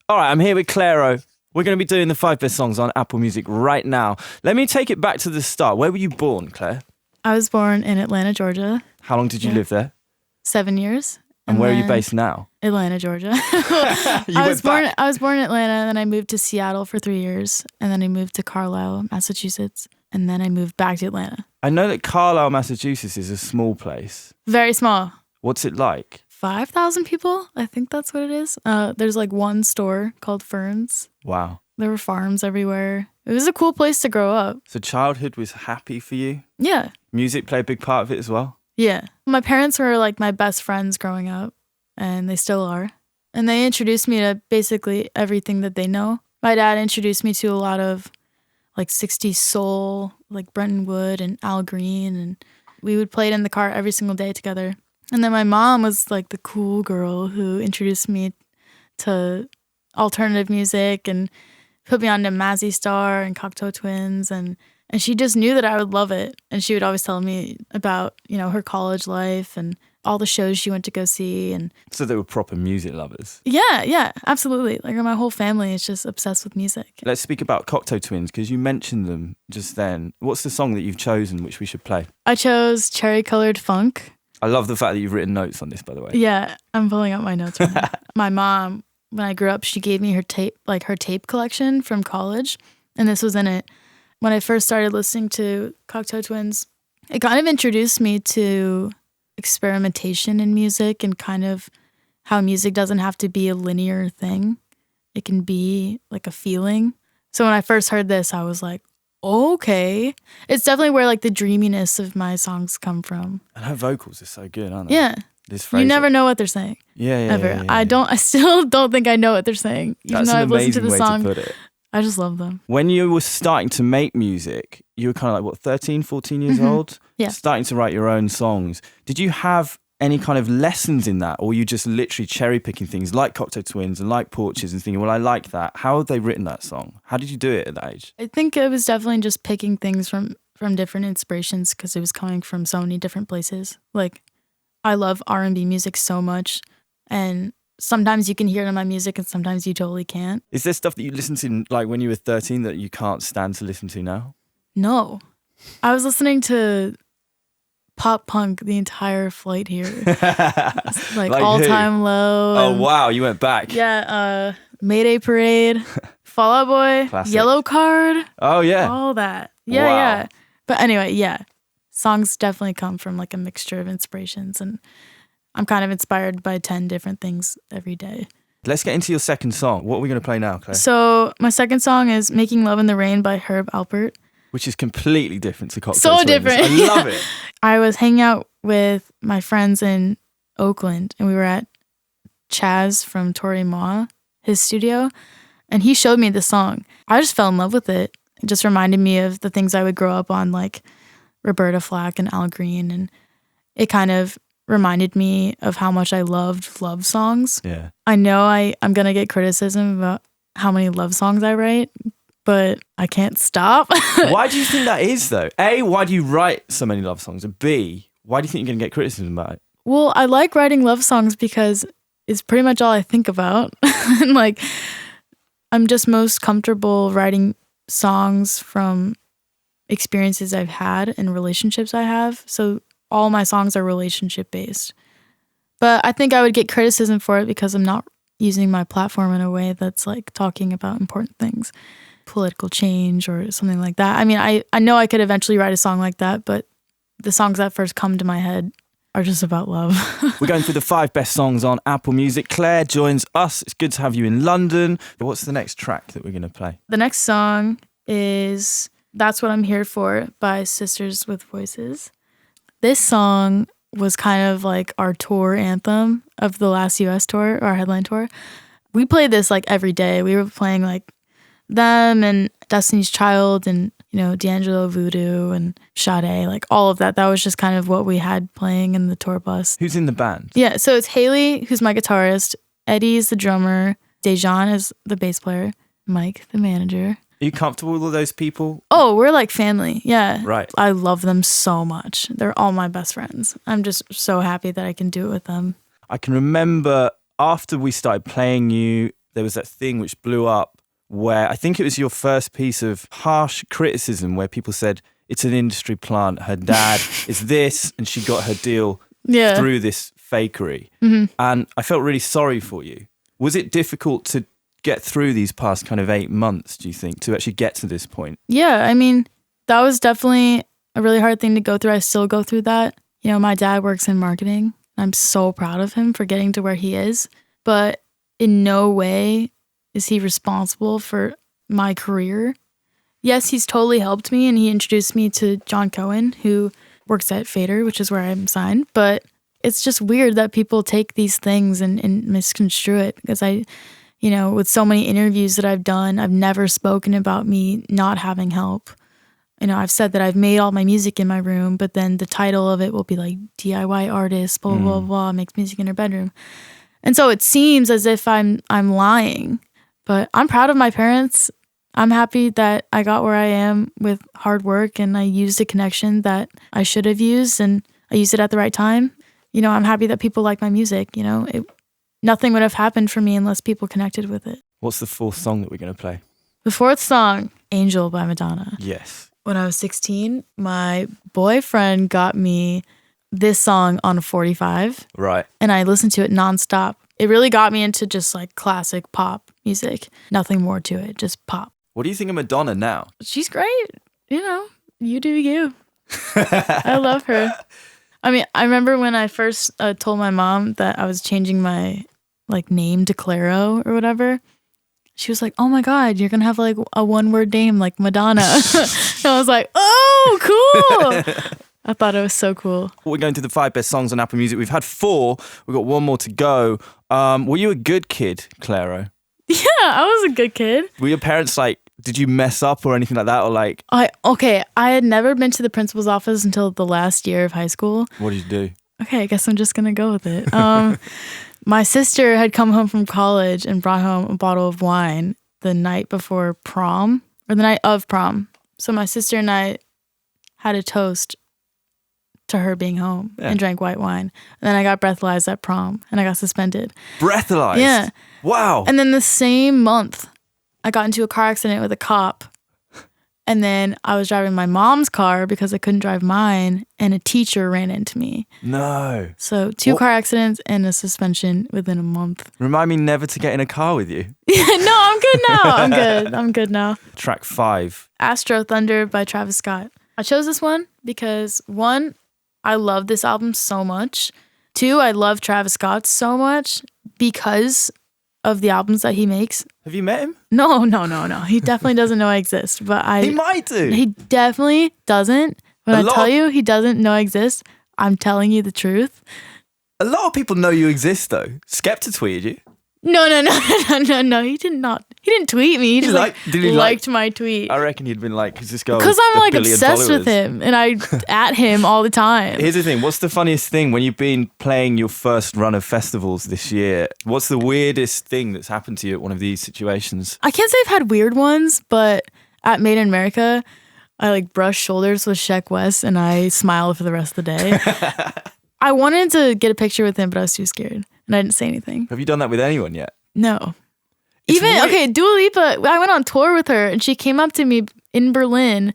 All right, I'm here with Clairo. We're going to be doing the 5 best songs on Apple Music right now. Let me take it back to the start. Where were you born, Claire? I was born in Atlanta, Georgia. How long did you live there? 7 years. And where are you based now? Atlanta, Georgia. I was born in Atlanta, and then I moved to Seattle for 3 years, and then I moved to Carlisle, Massachusetts, and then I moved back to Atlanta. I know that Carlisle, Massachusetts is a small place. Very small. What's it like? 5,000 people. I think that's what it is. There's like one store called Ferns. Wow. There were farms everywhere. It was a cool place to grow up. So childhood was happy for you? Yeah. Music played a big part of it as well? Yeah. My parents were like my best friends growing up, and they still are. And they introduced me to basically everything that they know. My dad introduced me to a lot of like 60s soul, like Brenton Wood and Al Green, and we would play it in the car every single day together. And then my mom was like the cool girl who introduced me to alternative music and put me on to Mazzy Star and Cocteau Twins, and she just knew that I would love it. And she would always tell me about, her college life and all the shows she went to go see. And so they were proper music lovers? Yeah, absolutely. Like my whole family is just obsessed with music. Let's speak about Cocteau Twins, because you mentioned them just then. What's the song that you've chosen which we should play? I chose Cherry Colored Funk. I love the fact that you've written notes on this, by the way. Yeah, I'm pulling out my notes right now. My mom, when I grew up, she gave me her tape collection from college, and this was in it. When I first started listening to Cocteau Twins, it kind of introduced me to experimentation in music and kind of how music doesn't have to be a linear thing. It can be like a feeling. So when I first heard this, I was like, okay. It's definitely where like the dreaminess of my songs come from. And her vocals are so good, aren't they? Yeah. This phrase, you never know what they're saying. Yeah. Ever. Yeah. I still don't think I know what they're saying. Even That's though an I've listened to amazing the way song. to put it. I just love them. When you were starting to make music, you were kind of like, 13, 14 years old? Yeah. Starting to write your own songs. Did you have any kind of lessons in that? Or were you just literally cherry picking things like Cocteau Twins and like Porches and thinking, well, I like that. How have they written that song? How did you do it at that age? I think it was definitely just picking things from different inspirations because it was coming from so many different places. Like, I love R&B music so much, and sometimes you can hear it in my music and sometimes you totally can't. Is there stuff that you listened to like when you were 13 that you can't stand to listen to now? No. I was listening to pop punk the entire flight here. like All who? Time Low. Oh, wow. You went back. Yeah. Mayday Parade. Fall Out Boy. Classic. Yellow Card. Oh, yeah. All that. Yeah, Wow. yeah. But anyway, yeah. Songs definitely come from like a mixture of inspirations, and I'm kind of inspired by 10 different things every day. Let's get into your second song. What are we going to play now, Claire? So my second song is Making Love in the Rain by Herb Alpert. Which is completely different to Cocteau So Twins. different. I love it. I was hanging out with my friends in Oakland, and we were at Chaz from Tori Ma, his studio, and he showed me the song. I just fell in love with it. It just reminded me of the things I would grow up on, like Roberta Flack and Al Green, and it kind of reminded me of how much I loved love songs. Yeah. I know I'm going to get criticism about how many love songs I write, but I can't stop. Why do you think that is, though? A, why do you write so many love songs? And B, why do you think you're going to get criticism about it? Well, I like writing love songs because it's pretty much all I think about. And like, I'm just most comfortable writing songs from experiences I've had and relationships I have. So all my songs are relationship based. But I think I would get criticism for it because I'm not using my platform in a way that's like talking about important things, political change or something like that. I mean, I know I could eventually write a song like that, but the songs that first come to my head are just about love. We're going through the 5 best songs on Apple Music. Claire joins us. It's good to have you in London. What's the next track that we're going to play? The next song is That's What I'm Here For by Sisters with Voices. This song was kind of like our tour anthem of the last US tour, our headline tour. We played this like every day. We were playing like them and Destiny's Child and, D'Angelo Voodoo and Sade, like all of that. That was just kind of what we had playing in the tour bus. Who's in the band? Yeah, so it's Haley, who's my guitarist. Eddie's the drummer. Dejan is the bass player. Mike, the manager. Are you comfortable with all those people? Oh, we're like family. Yeah. Right. I love them so much. They're all my best friends. I'm just so happy that I can do it with them. I can remember after we started playing you there was that thing which blew up where I think it was your first piece of harsh criticism where people said, it's an industry plant. Her dad is this, and she got her deal through this fakery. And I felt really sorry for you. Was it difficult to get through these past kind of 8 months, do you think, to actually get to this point? Yeah, I mean, that was definitely a really hard thing to go through. I still go through that. You know, my dad works in marketing. I'm so proud of him for getting to where he is. But in no way is he responsible for my career. Yes, he's totally helped me, and he introduced me to John Cohen, who works at Fader, which is where I'm signed. But it's just weird that people take these things and misconstrue it, because you know, with so many interviews that I've done, I've never spoken about me not having help. You know, I've said that I've made all my music in my room, but then the title of it will be like DIY artist, blah, blah, blah, makes music in her bedroom. And so it seems as if I'm lying, but I'm proud of my parents. I'm happy that I got where I am with hard work, and I used a connection that I should have used, and I used it at the right time. You know, I'm happy that people like my music. You know, nothing would have happened for me unless people connected with it. What's the fourth song that we're going to play? The fourth song, Angel by Madonna. Yes. When I was 16, my boyfriend got me this song on a 45. Right. And I listened to it nonstop. It really got me into just like classic pop music. Nothing more to it, just pop. What do you think of Madonna now? She's great. You know, you do you. I love her. I mean, I remember when I first told my mom that I was changing my like name to Clairo or whatever. She was like, oh my God, you're going to have like a one-word name like Madonna. And I was like, oh, cool. I thought it was so cool. We're going to the 5 best songs on Apple Music. We've had 4. We've got 1 more to go. Were you a good kid, Clairo? Yeah, I was a good kid. Were your parents like, did you mess up or anything like that? Or like, I had never been to the principal's office until the last year of high school. What did you do? Okay, I guess I'm just going to go with it. My sister had come home from college and brought home a bottle of wine the night before prom, or the night of prom. So my sister and I had a toast to her being home and drank white wine. And then I got breathalyzed at prom and I got suspended. Breathalyzed? Yeah. Wow. And then the same month, I got into a car accident with a cop. And then I was driving my mom's car because I couldn't drive mine, and a teacher ran into me. No. So 2 car accidents and a suspension within a month. Remind me never to get in a car with you. No, I'm good now. I'm good now. Track 5. Astro Thunder by Travis Scott. I chose this one because 1, I love this album so much. 2, I love Travis Scott so much because of the albums that he makes. Have you met him? No. He definitely doesn't know I exist. But He might do. He definitely doesn't. When I tell you he doesn't know I exist, I'm telling you the truth. A lot of people know you exist though. Skepta tweeted you. No. He did not. He didn't tweet me. He just liked my tweet. I reckon he'd been like, "Is this guy?" Because I'm like obsessed with him, and I at him all the time. Here's the thing. What's the funniest thing when you've been playing your first run of festivals this year? What's the weirdest thing that's happened to you at one of these situations? I can't say I've had weird ones, but at Made in America, I like brush shoulders with Sheck West, and I smiled for the rest of the day. I wanted to get a picture with him, but I was too scared, and I didn't say anything. Have you done that with anyone yet? No. It's weird. Okay, Dua Lipa, I went on tour with her, and she came up to me in Berlin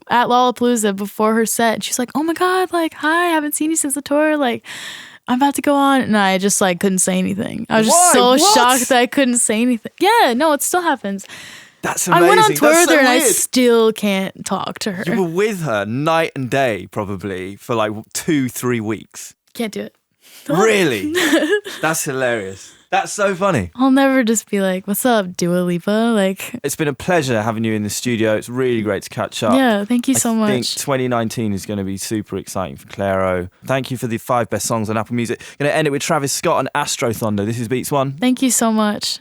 at Lollapalooza before her set. She's like, oh my God, like, hi, I haven't seen you since the tour. Like, I'm about to go on. And I just like couldn't say anything. I was just so shocked that I couldn't say anything. Yeah, no, it still happens. That's amazing. I went on tour with her and I weird. still can't talk to her. You were with her night and day probably for like 2-3 weeks. Can't do it. Really? That's hilarious. That's so funny. I'll never just be like, what's up, Dua Lipa? Like, it's been a pleasure having you in the studio. It's really great to catch up. Yeah, thank you so much. I think 2019 is going to be super exciting for Clairo. Thank you for the 5 best songs on Apple Music. Going to end it with Travis Scott and Astro Thunder. This is Beats One. Thank you so much.